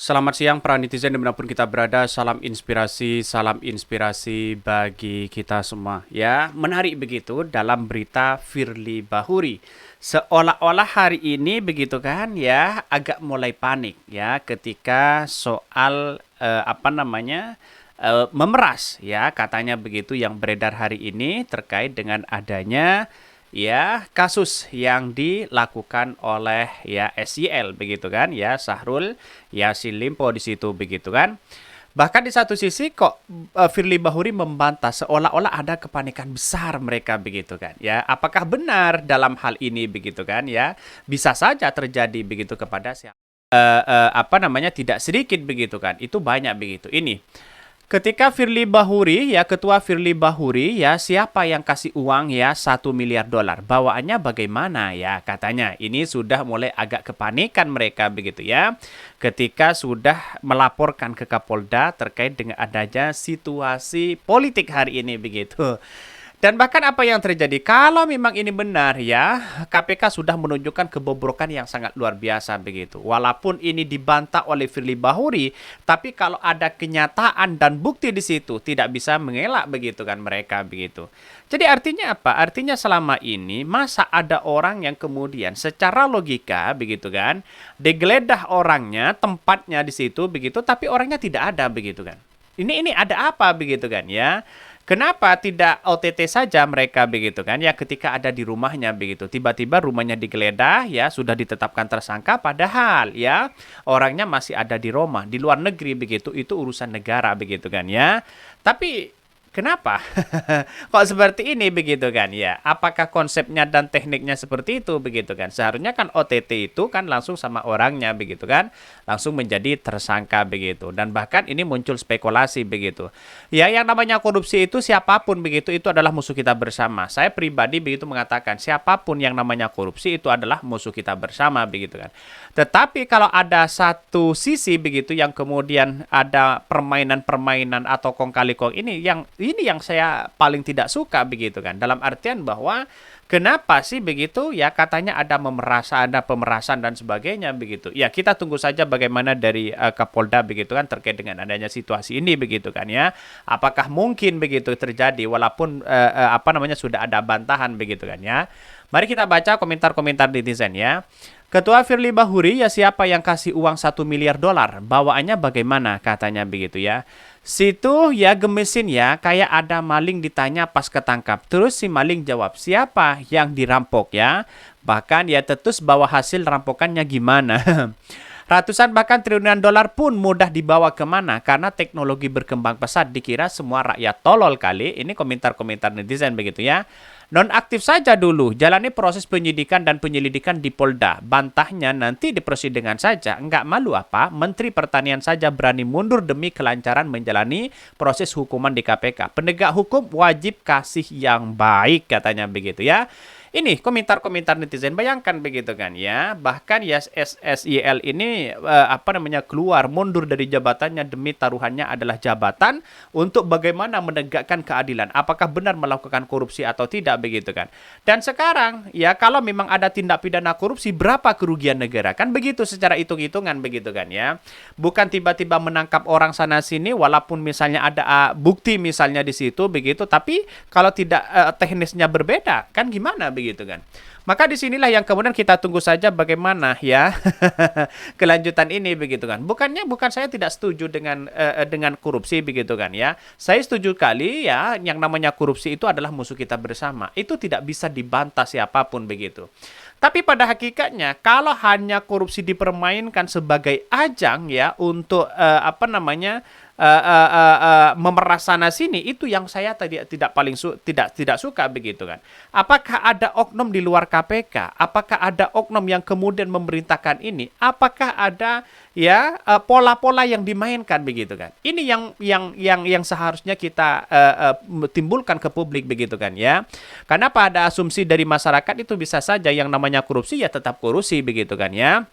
Selamat siang para netizen dimanapun kita berada, salam inspirasi bagi kita semua. Ya, menarik begitu dalam berita Firly Bahuri. Seolah-olah hari ini begitu kan ya, agak mulai panik ya ketika soal memeras ya, katanya begitu yang beredar hari ini terkait dengan adanya ya kasus yang dilakukan oleh ya SYL begitu kan ya, Syahrul Yassin Limpo di situ begitu kan. Bahkan di satu sisi kok Firly Bahuri membantah seolah-olah ada kepanikan besar mereka begitu kan ya. Apakah benar dalam hal ini begitu kan ya? Bisa saja terjadi begitu kepada siapa tidak sedikit begitu kan. Itu banyak begitu. Ini ketika Firly Bahuri ya, ketua Firly Bahuri ya, siapa yang kasih uang ya 1 miliar dolar, bawaannya bagaimana ya, katanya ini sudah mulai agak kepanikan mereka begitu ya, ketika sudah melaporkan ke Kapolda terkait dengan adanya situasi politik hari ini begitu. Dan bahkan apa yang terjadi, kalau memang ini benar ya, KPK sudah menunjukkan kebobrokan yang sangat luar biasa begitu. Walaupun ini dibantah oleh Firly Bahuri, tapi kalau ada kenyataan dan bukti di situ, tidak bisa mengelak begitu kan mereka begitu. Jadi artinya apa? Artinya selama ini masa ada orang yang kemudian secara logika begitu kan, digeledah orangnya, tempatnya di situ begitu, tapi orangnya tidak ada begitu kan. Ini ada apa begitu kan ya? Kenapa tidak OTT saja mereka begitu kan ya, ketika ada di rumahnya begitu, tiba-tiba rumahnya digeledah ya, sudah ditetapkan tersangka padahal ya orangnya masih ada di Roma, di luar negeri begitu, itu urusan negara begitu kan ya. Tapi kenapa kok seperti ini begitu kan ya? Apakah konsepnya dan tekniknya seperti itu begitu kan? Seharusnya kan OTT itu kan langsung sama orangnya begitu kan, langsung menjadi tersangka begitu. Dan bahkan ini muncul spekulasi begitu. Ya, yang namanya korupsi itu siapapun begitu, itu adalah musuh kita bersama. Saya pribadi begitu mengatakan siapapun yang namanya korupsi itu adalah musuh kita bersama begitu kan. Tetapi kalau ada satu sisi begitu yang kemudian ada permainan-permainan atau kong kali kong ini yang saya paling tidak suka begitu kan. Dalam artian bahwa kenapa sih begitu ya, katanya ada pemerasan dan sebagainya begitu. Ya, kita tunggu saja bagaimana dari Kapolda begitu kan terkait dengan adanya situasi ini begitu kan ya. Apakah mungkin begitu terjadi walaupun sudah ada bantahan begitu kan ya. Mari kita baca komentar-komentar netizen ya. Ketua Firly Bahuri ya, siapa yang kasih uang 1 miliar dolar, bawaannya bagaimana, katanya begitu ya. Situ ya gemesin ya, kayak ada maling ditanya pas ketangkap. Terus si maling jawab, siapa yang dirampok ya. Bahkan ya tetus bawa hasil rampokannya gimana. Ratusan bahkan triliunan dolar pun mudah dibawa kemana karena teknologi berkembang pesat, dikira semua rakyat tolol kali. Ini komentar-komentar netizen begitu ya. Nonaktif saja dulu, jalani proses penyidikan dan penyelidikan di Polda. Bantahnya nanti di persidangan saja. Enggak malu apa? Menteri Pertanian saja berani mundur demi kelancaran menjalani proses hukuman di KPK. Penegak hukum wajib kasih yang baik, katanya begitu ya. Ini komentar-komentar netizen, bayangkan begitu kan ya. Bahkan ya SYL ini keluar mundur dari jabatannya demi taruhannya adalah jabatan untuk bagaimana menegakkan keadilan. Apakah benar melakukan korupsi atau tidak begitu kan. Dan sekarang ya kalau memang ada tindak pidana korupsi, berapa kerugian negara? Kan begitu secara hitung-hitungan begitu kan ya. Bukan tiba-tiba menangkap orang sana sini walaupun misalnya ada bukti misalnya di situ begitu, tapi kalau tidak teknisnya berbeda kan gimana begitu kan. Maka disinilah yang kemudian kita tunggu saja bagaimana ya kelanjutan ini begitu kan. Bukan saya tidak setuju dengan korupsi begitu kan ya. Saya setuju kali ya, yang namanya korupsi itu adalah musuh kita bersama. Itu tidak bisa dibantah siapapun begitu. Tapi pada hakikatnya kalau hanya korupsi dipermainkan sebagai ajang ya untuk memeras sana sini, itu yang saya tidak suka begitu kan. Apakah ada oknum di luar KPK? Apakah ada oknum yang kemudian memerintahkan ini? Apakah ada ya pola-pola yang dimainkan begitu kan? Ini yang seharusnya kita timbulkan ke publik begitu kan ya. Karena pada asumsi dari masyarakat itu bisa saja yang namanya korupsi ya tetap korupsi begitu kan ya.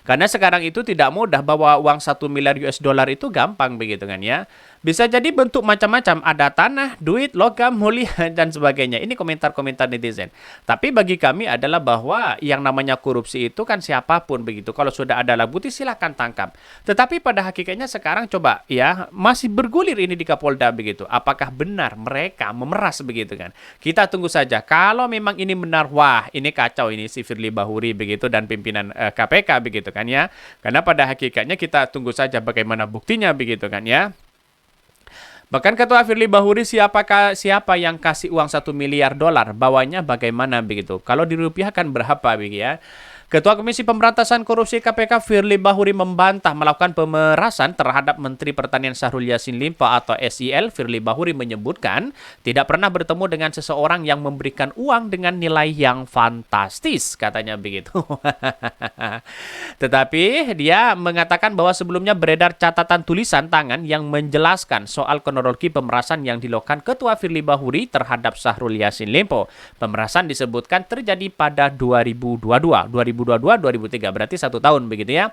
Karena sekarang itu tidak mudah, bawa uang 1 miliar US dollar itu gampang begitu kan ya. Bisa jadi bentuk macam-macam, ada tanah, duit, logam, mulia, dan sebagainya. Ini komentar-komentar netizen. Tapi bagi kami adalah bahwa yang namanya korupsi itu kan siapapun begitu. Kalau sudah ada alat bukti silakan tangkap. Tetapi pada hakikatnya sekarang coba ya, masih bergulir ini di Kapolda begitu. Apakah benar mereka memeras begitu kan? Kita tunggu saja. Kalau memang ini benar, wah ini kacau ini si Firly Bahuri begitu dan pimpinan KPK begitu kan ya. Karena pada hakikatnya kita tunggu saja bagaimana buktinya begitu kan ya. Bahkan Ketua Firly Bahuri siapa yang kasih uang 1 miliar dolar, bawanya bagaimana begitu. Kalau dirupiahkan berapa begitu ya. Ketua Komisi Pemberantasan Korupsi KPK Firly Bahuri membantah melakukan pemerasan terhadap Menteri Pertanian Syahrul Yassin Limpo atau SYL. Firly Bahuri menyebutkan tidak pernah bertemu dengan seseorang yang memberikan uang dengan nilai yang fantastis, katanya begitu. Tetapi dia mengatakan bahwa sebelumnya beredar catatan tulisan tangan yang menjelaskan soal kronologi pemerasan yang dilakukan Ketua Firly Bahuri terhadap Syahrul Yassin Limpo. Pemerasan disebutkan terjadi pada 2023, berarti 1 tahun begitu ya.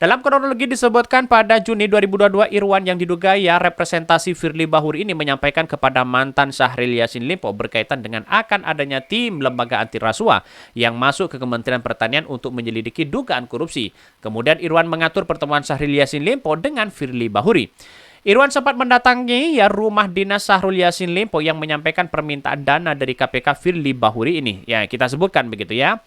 Dalam kronologi disebutkan pada Juni 2022, Irwan yang diduga ya representasi Firly Bahuri ini menyampaikan kepada mantan Syahrul Yassin Limpo berkaitan dengan akan adanya tim lembaga anti rasuah yang masuk ke Kementerian Pertanian untuk menyelidiki dugaan korupsi. Kemudian Irwan mengatur pertemuan Syahrul Yassin Limpo dengan Firly Bahuri. Irwan sempat mendatangi ya rumah dinas Syahrul Yassin Limpo yang menyampaikan permintaan dana dari KPK Firly Bahuri ini. Ya, kita sebutkan begitu ya.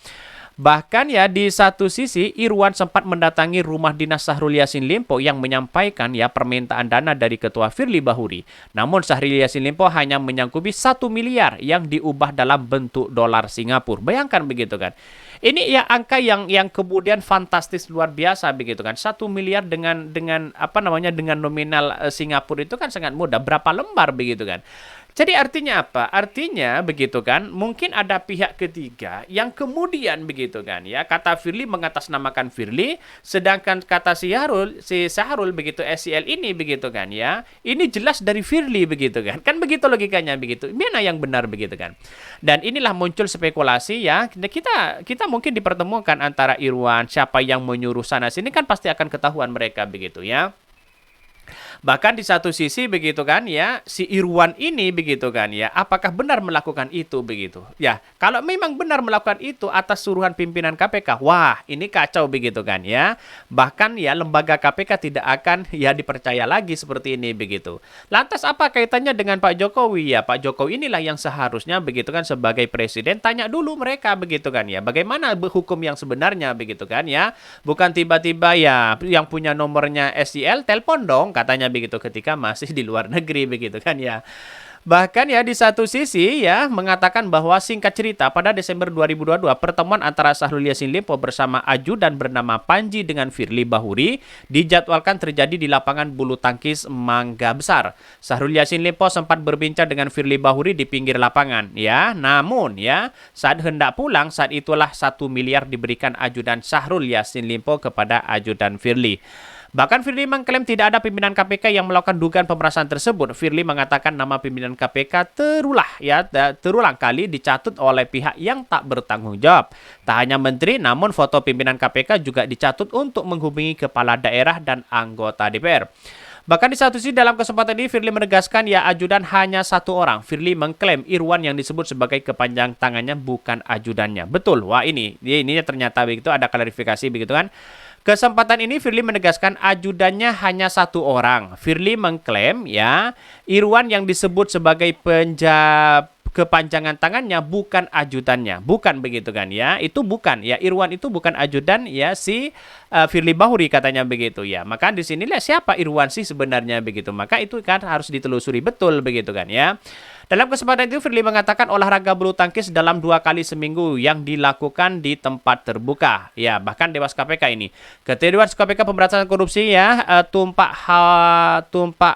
Bahkan ya di satu sisi Irwan sempat mendatangi rumah dinas Syahrul Yassin Limpo yang menyampaikan ya permintaan dana dari Ketua Firly Bahuri. Namun Syahrul Yassin Limpo hanya menyanggupi 1 miliar yang diubah dalam bentuk dolar Singapura. Bayangkan begitu kan. Ini ya angka yang kemudian fantastis luar biasa begitu kan. 1 miliar dengan apa namanya dengan nominal Singapura itu kan sangat mudah. Berapa lembar begitu kan. Jadi artinya apa? Artinya begitu kan, mungkin ada pihak ketiga yang kemudian begitu kan ya, kata Firly mengatasnamakan Firly, sedangkan kata si Syahrul begitu SYL ini begitu kan ya, ini jelas dari Firly begitu kan. Kan begitu logikanya begitu. Mana yang benar begitu kan. Dan inilah muncul spekulasi ya, kita mungkin dipertemukan antara Irwan, siapa yang menyuruh sana sini kan pasti akan ketahuan mereka begitu ya. Bahkan di satu sisi begitu kan ya, si Irwan ini begitu kan ya, apakah benar melakukan itu begitu? Ya, kalau memang benar melakukan itu atas suruhan pimpinan KPK, wah ini kacau begitu kan ya. Bahkan ya lembaga KPK tidak akan ya dipercaya lagi seperti ini begitu. Lantas apa kaitannya dengan Pak Jokowi? Ya, Pak Jokowi inilah yang seharusnya begitu kan sebagai presiden tanya dulu mereka begitu kan ya. Bagaimana hukum yang sebenarnya begitu kan ya. Bukan tiba-tiba ya yang punya nomornya SYL telepon dong katanya begitu ketika masih di luar negeri begitu kan ya. Bahkan ya di satu sisi ya mengatakan bahwa singkat cerita pada Desember 2022 pertemuan antara Syahrul Yassin Limpo bersama ajudan bernama Panji dengan Firly Bahuri dijadwalkan terjadi di lapangan bulu tangkis Mangga Besar. Syahrul Yassin Limpo sempat berbincang dengan Firly Bahuri di pinggir lapangan ya. Namun ya saat hendak pulang saat itulah 1 miliar diberikan ajudan Syahrul Yassin Limpo kepada ajudan Firly. Bahkan Firly mengklaim tidak ada pimpinan KPK yang melakukan dugaan pemerasan tersebut. Firly mengatakan nama pimpinan KPK terulang kali dicatut oleh pihak yang tak bertanggung jawab. Tak hanya menteri, namun foto pimpinan KPK juga dicatut untuk menghubungi kepala daerah dan anggota DPR. Bahkan di satu sisi dalam kesempatan ini Firly menegaskan ya ajudan hanya 1 orang. Firly mengklaim Irwan yang disebut sebagai kepanjang tangannya bukan ajudannya. Betul, wah ini ternyata begitu ada klarifikasi begitu kan. Kesempatan ini Firly menegaskan ajudannya hanya 1 orang. Firly mengklaim ya Irwan yang disebut sebagai kepanjangan tangannya bukan ajudannya. Bukan begitu kan ya. Itu bukan ya Irwan itu bukan ajudan ya si Firly Bahuri katanya begitu ya. Maka di sinilah siapa Irwan sih sebenarnya begitu. Maka itu kan harus ditelusuri betul begitu kan ya. Dalam kesempatan itu Firly mengatakan olahraga bulu tangkis dalam 2 kali seminggu yang dilakukan di tempat terbuka. Ya, bahkan Dewas KPK ini. Ketua Dewas KPK Pemberantasan Korupsi ya Tumpak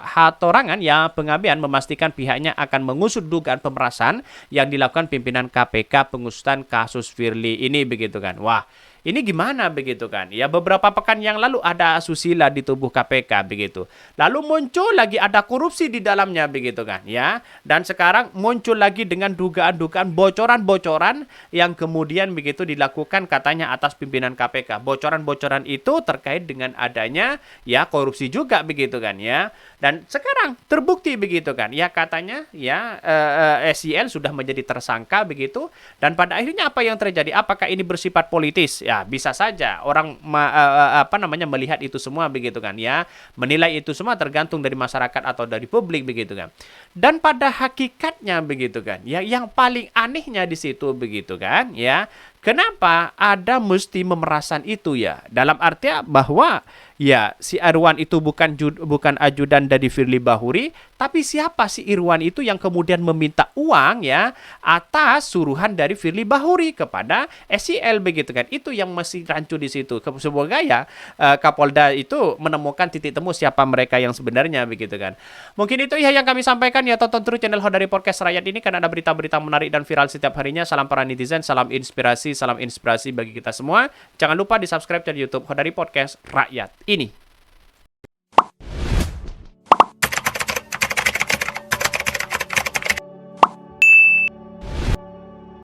Hatorangan ya Pengabdian memastikan pihaknya akan mengusut dugaan pemerasan yang dilakukan pimpinan KPK pengusutan kasus Firly ini begitu kan. Wah, ini gimana begitu kan? Ya beberapa pekan yang lalu ada asusila di tubuh KPK begitu. Lalu muncul lagi ada korupsi di dalamnya begitu kan ya. Dan sekarang muncul lagi dengan dugaan-dugaan bocoran-bocoran yang kemudian begitu dilakukan katanya atas pimpinan KPK. Bocoran-bocoran itu terkait dengan adanya ya korupsi juga begitu kan ya. Dan sekarang terbukti begitu kan ya, katanya ya SEL sudah menjadi tersangka begitu. Dan pada akhirnya apa yang terjadi? Apakah ini bersifat politis? Ya bisa saja orang melihat itu semua begitu kan ya, menilai itu semua tergantung dari masyarakat atau dari publik begitu kan. Dan pada hakikatnya begitu kan ya, yang paling anehnya di situ begitu kan ya, kenapa ada mesti memerasan itu ya, dalam artian bahwa ya si Irwan itu bukan ajudan dari Firly Bahuri, tapi siapa si Irwan itu yang kemudian meminta uang ya atas suruhan dari Firly Bahuri kepada SEL begitu kan. Itu yang masih rancu di situ. Semoga ya Kapolda itu menemukan titik temu siapa mereka yang sebenarnya begitu kan. Mungkin itu ya yang kami sampaikan ya. Tonton terus channel Hodari Podcast Rakyat ini karena ada berita-berita menarik dan viral setiap harinya. Salam para netizen, salam inspirasi bagi kita semua. Jangan lupa di subscribe channel YouTube Hodari Podcast Rakyat ini.